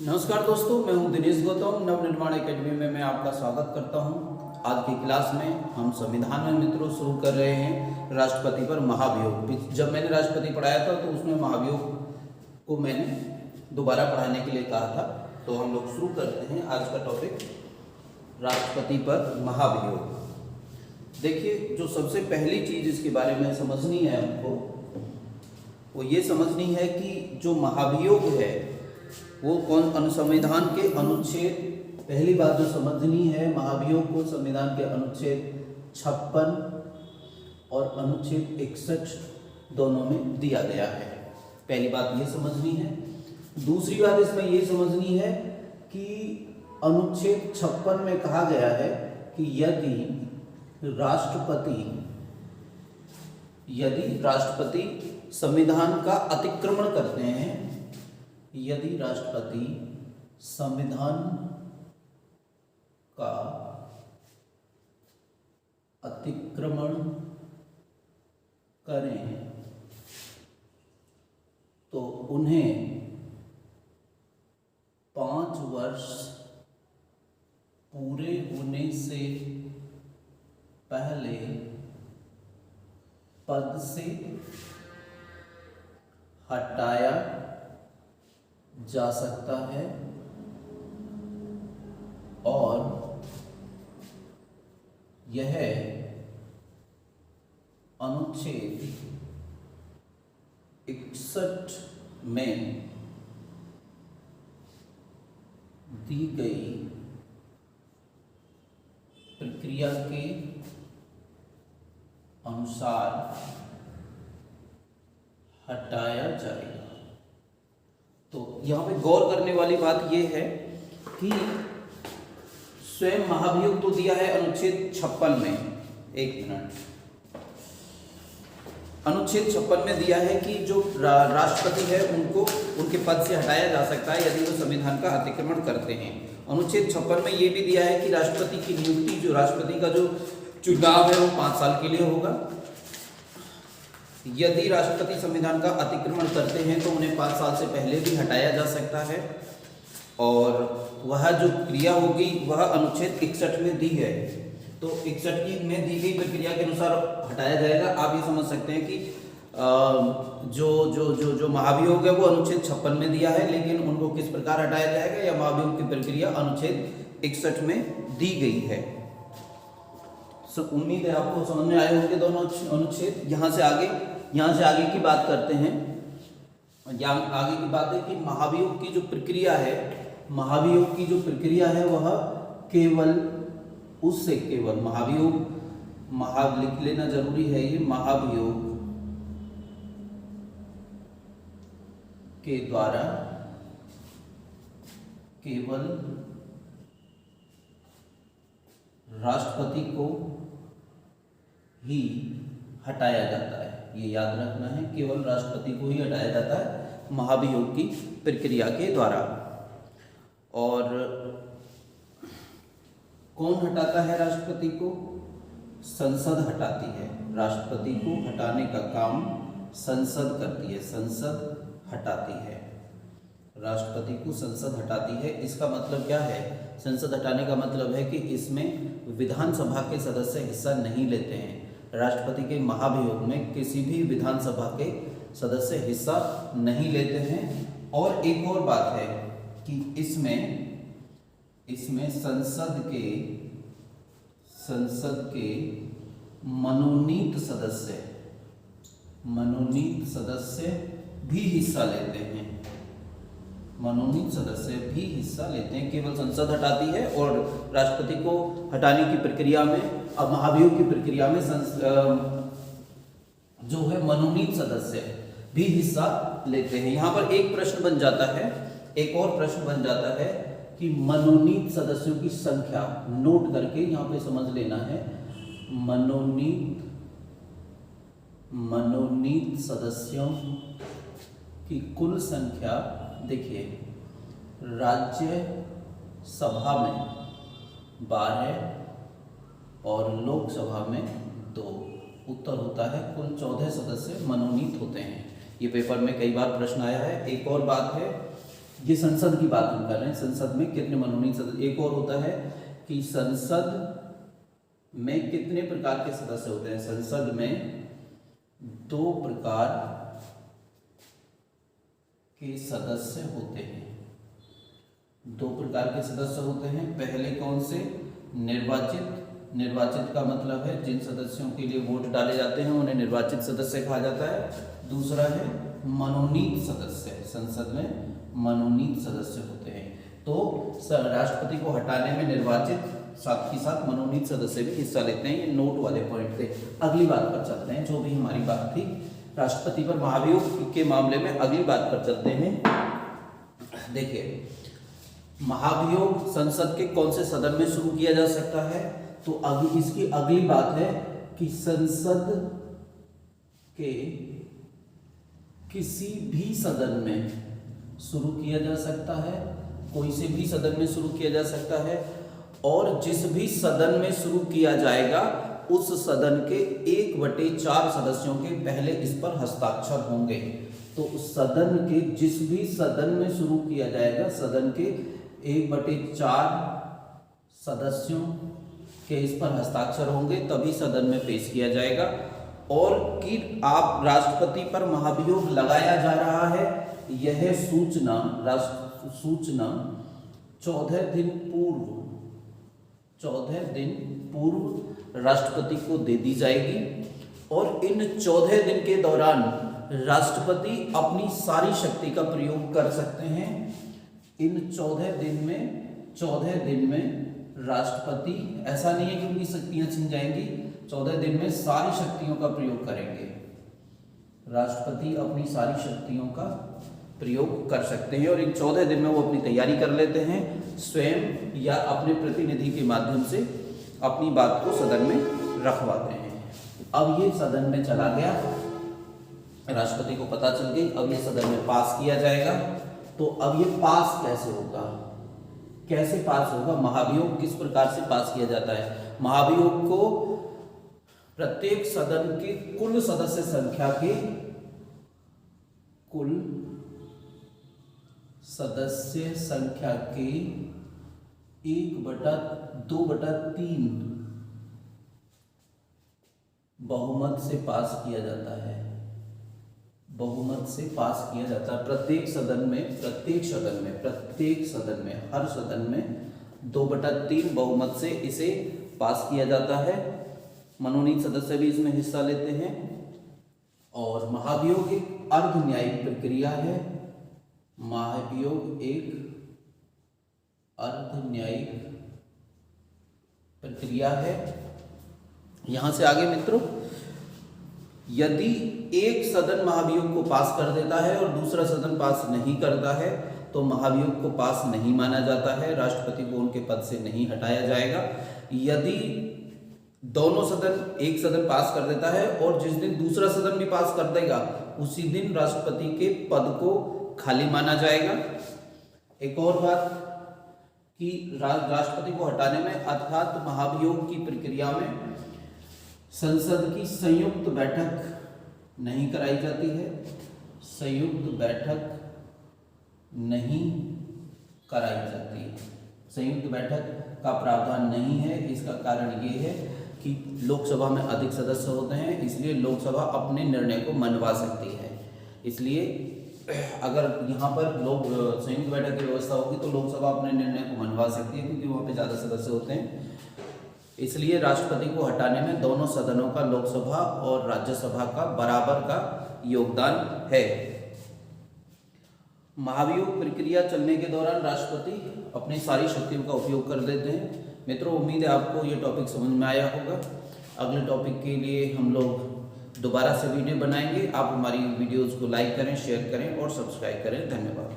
नमस्कार दोस्तों, मैं हूं दिनेश गौतम। नवनिर्माण एकेडमी में मैं आपका स्वागत करता हूं। आज की क्लास में हम संविधान में मित्रों शुरू कर रहे हैं राष्ट्रपति पर महाभियोग। जब मैंने राष्ट्रपति पढ़ाया था तो उसमें महाभियोग को मैंने दोबारा पढ़ाने के लिए कहा था। तो हम लोग शुरू करते हैं आज का टॉपिक, राष्ट्रपति पर महाभियोग। देखिए, जो सबसे पहली चीज़ इसके बारे में समझनी है हमको, वो ये समझनी है कि जो महाभियोग है वो कौन संविधान के अनुच्छेद, पहली बात जो समझनी है, महाभियोग को संविधान के अनुच्छेद 56 और अनुच्छेद 61 दोनों में दिया गया है। पहली बात ये समझनी है। दूसरी बात इसमें ये समझनी है कि अनुच्छेद 56 में कहा गया है कि यदि राष्ट्रपति संविधान का अतिक्रमण करते हैं, यदि राष्ट्रपति संविधान का अतिक्रमण करें तो उन्हें 5 वर्ष पूरे होने से पहले पद से हटाया जा सकता है और यह अनुच्छेद 61 में दी गई प्रक्रिया के अनुसार हटाया जाएगा। तो यहाँ पे गौर करने वाली बात यह है कि स्वयं महाभियोग तो दिया है अनुच्छेद 56 में। एक मिनट, अनुच्छेद 56 में दिया है कि जो राष्ट्रपति है उनको उनके पद से हटाया जा सकता है यदि वो संविधान का अतिक्रमण करते हैं। अनुच्छेद 56 में ये भी दिया है कि राष्ट्रपति की नियुक्ति, जो राष्ट्रपति का जो चुनाव है वो 5 साल के लिए होगा। यदि राष्ट्रपति संविधान का अतिक्रमण करते हैं तो उन्हें 5 साल से पहले भी हटाया जा सकता है और वह जो क्रिया होगी वह अनुच्छेद 61 में दी है। तो 61 में दी गई प्रक्रिया के अनुसार हटाया जाएगा। आप ये समझ सकते हैं कि जो महाभियोग है वो अनुच्छेद 56 में दिया है, लेकिन उनको किस प्रकार हटाया जाएगा या महाभियोग की प्रक्रिया अनुच्छेद 61 में दी गई है। उम्मीद है आपको समझ में आए होंगे दोनों अनुच्छेद। यहाँ से आगे की बात करते हैं। आगे की बात है कि महाभियोग की जो प्रक्रिया है, महाभियोग की जो प्रक्रिया है वह केवल महाभियोग लिख लेना जरूरी है। ये महाभियोग के द्वारा केवल राष्ट्रपति को ही हटाया जाता है। ये याद रखना है, केवल राष्ट्रपति को ही हटाया जाता है महाभियोग की प्रक्रिया के द्वारा। और कौन हटाता है राष्ट्रपति को? संसद हटाती है। राष्ट्रपति को हटाने का काम संसद करती है, संसद हटाती है। राष्ट्रपति को संसद हटाती है। इसका मतलब क्या है? संसद हटाने का मतलब है कि इसमें विधानसभा के सदस्य हिस्सा नहीं लेते हैं। राष्ट्रपति के महाभियोग में किसी भी विधानसभा के सदस्य हिस्सा नहीं लेते हैं। और एक और बात है कि इसमें संसद के मनोनीत सदस्य भी हिस्सा लेते हैं। मनोनीत सदस्य भी हिस्सा लेते हैं। केवल संसद हटाती है और राष्ट्रपति को हटाने की प्रक्रिया में, अब महाभियोग की प्रक्रिया में जो है मनोनीत सदस्य भी हिस्सा लेते हैं। यहाँ पर एक प्रश्न बन जाता है, एक और प्रश्न बन जाता है कि मनोनीत सदस्यों की संख्या नोट करके यहाँ पे समझ लेना है। मनोनीत सदस्यों की कुल संख्या, देखिए, राज्य सभा में 12 और लोकसभा में 2। उत्तर होता है कुल 14 सदस्य मनोनीत होते हैं। ये पेपर में कई बार प्रश्न आया है। एक और बात है, ये संसद की बात हम कर रहे हैं। संसद में कितने मनोनीत सदस्य। एक और होता है कि संसद में कितने प्रकार के सदस्य होते हैं। संसद में 2 प्रकार के सदस्य होते हैं। 2 प्रकार के सदस्य होते हैं। पहले कौन से? निर्वाचित। निर्वाचित का मतलब है जिन सदस्यों के लिए वोट डाले जाते हैं उन्हें निर्वाचित सदस्य कहा जाता है। दूसरा है मनोनीत सदस्य। संसद में मनोनीत सदस्य होते हैं। तो राष्ट्रपति को हटाने में निर्वाचित साथ ही साथ मनोनीत सदस्य भी हिस्सा लेते हैं। ये नोट वाले पॉइंट थे। अगली बात पर चलते हैं, जो भी हमारी बात थी राष्ट्रपति पर महाभियोग के मामले में। अगली बात पर चलते हैं। देखिए, महाभियोग संसद के कौन से सदन में शुरू किया जा सकता है? तो इसकी अगली बात है कि संसद के किसी भी सदन में शुरू किया जा सकता है। कोई से भी सदन में शुरू किया जा सकता है, और जिस भी सदन में शुरू किया जाएगा उस सदन के 1/4 सदस्यों के पहले इस पर हस्ताक्षर होंगे। तो सदन के जिस भी सदन में शुरू किया जाएगा, सदन के 1/4 सदस्यों के इस पर हस्ताक्षर होंगे, तभी सदन में पेश किया जाएगा। और कि आप राष्ट्रपति पर महाभियोग लगाया जा रहा है, यह सूचना 14 दिन पूर्व राष्ट्रपति को दे दी जाएगी। और इन 14 दिन के दौरान राष्ट्रपति अपनी सारी शक्ति का प्रयोग कर सकते हैं। इन 14 दिन में राष्ट्रपति, ऐसा नहीं है कि उनकी शक्तियां छिन जाएंगी, 14 दिन में सारी शक्तियों का प्रयोग करेंगे। राष्ट्रपति अपनी सारी शक्तियों का प्रयोग कर सकते हैं और इन 14 दिन में वो अपनी तैयारी कर लेते हैं, स्वयं या अपने प्रतिनिधि के माध्यम से अपनी बात को सदन में रखवाते हैं। अब ये सदन में चला गया, राष्ट्रपति को पता चल गई, अब ये सदन में पास किया जाएगा। तो अब ये पास कैसे होगा? कैसे पास होगा? महाभियोग किस प्रकार से पास किया जाता है? महाभियोग को प्रत्येक सदन के कुल सदस्य संख्या के के 1/2/3 बहुमत से पास किया जाता है। बहुमत से पास किया जाता है प्रत्येक सदन में, हर सदन में 2/3 बहुमत से इसे पास किया जाता है। मनोनीत सदस्य भी इसमें हिस्सा लेते हैं। और महाभियोग एक अर्ध न्यायिक प्रक्रिया है। महाभियोग एक अर्ध न्यायिक प्रक्रिया है। यहां से आगे मित्रों, यदि एक सदन महाभियोग को पास कर देता है और दूसरा सदन पास नहीं करता है तो महाभियोग को पास नहीं माना जाता है, राष्ट्रपति को उनके पद से नहीं हटाया जाएगा। यदि दोनों सदन, एक सदन पास कर देता है और जिस दिन दूसरा सदन भी पास कर देगा उसी दिन राष्ट्रपति के पद को खाली माना जाएगा। एक और बात कि राष्ट्रपति को हटाने में अर्थात महाभियोग की प्रक्रिया में संसद की संयुक्त बैठक नहीं कराई जाती है। संयुक्त बैठक नहीं कराई जाती है। संयुक्त बैठक का प्रावधान नहीं है। इसका कारण ये है कि लोकसभा में अधिक सदस्य होते हैं, इसलिए लोकसभा अपने निर्णय को मनवा सकती है। इसलिए अगर यहाँ पर लोग संयुक्त बैठक की व्यवस्था होगी तो लोकसभा अपने निर्णय को मनवा सकती है, क्योंकि वहाँ पे ज़्यादा सदस्य होते हैं। इसलिए राष्ट्रपति को हटाने में दोनों सदनों का, लोकसभा और राज्यसभा का बराबर का योगदान है। महाभियोग प्रक्रिया चलने के दौरान राष्ट्रपति अपनी सारी शक्तियों का उपयोग कर देते हैं। मित्रों, उम्मीद है आपको ये टॉपिक समझ में आया होगा। अगले टॉपिक के लिए हम लोग दोबारा से वीडियो बनाएंगे। आप हमारी वीडियोज़ को लाइक करें, शेयर करें और सब्सक्राइब करें। धन्यवाद।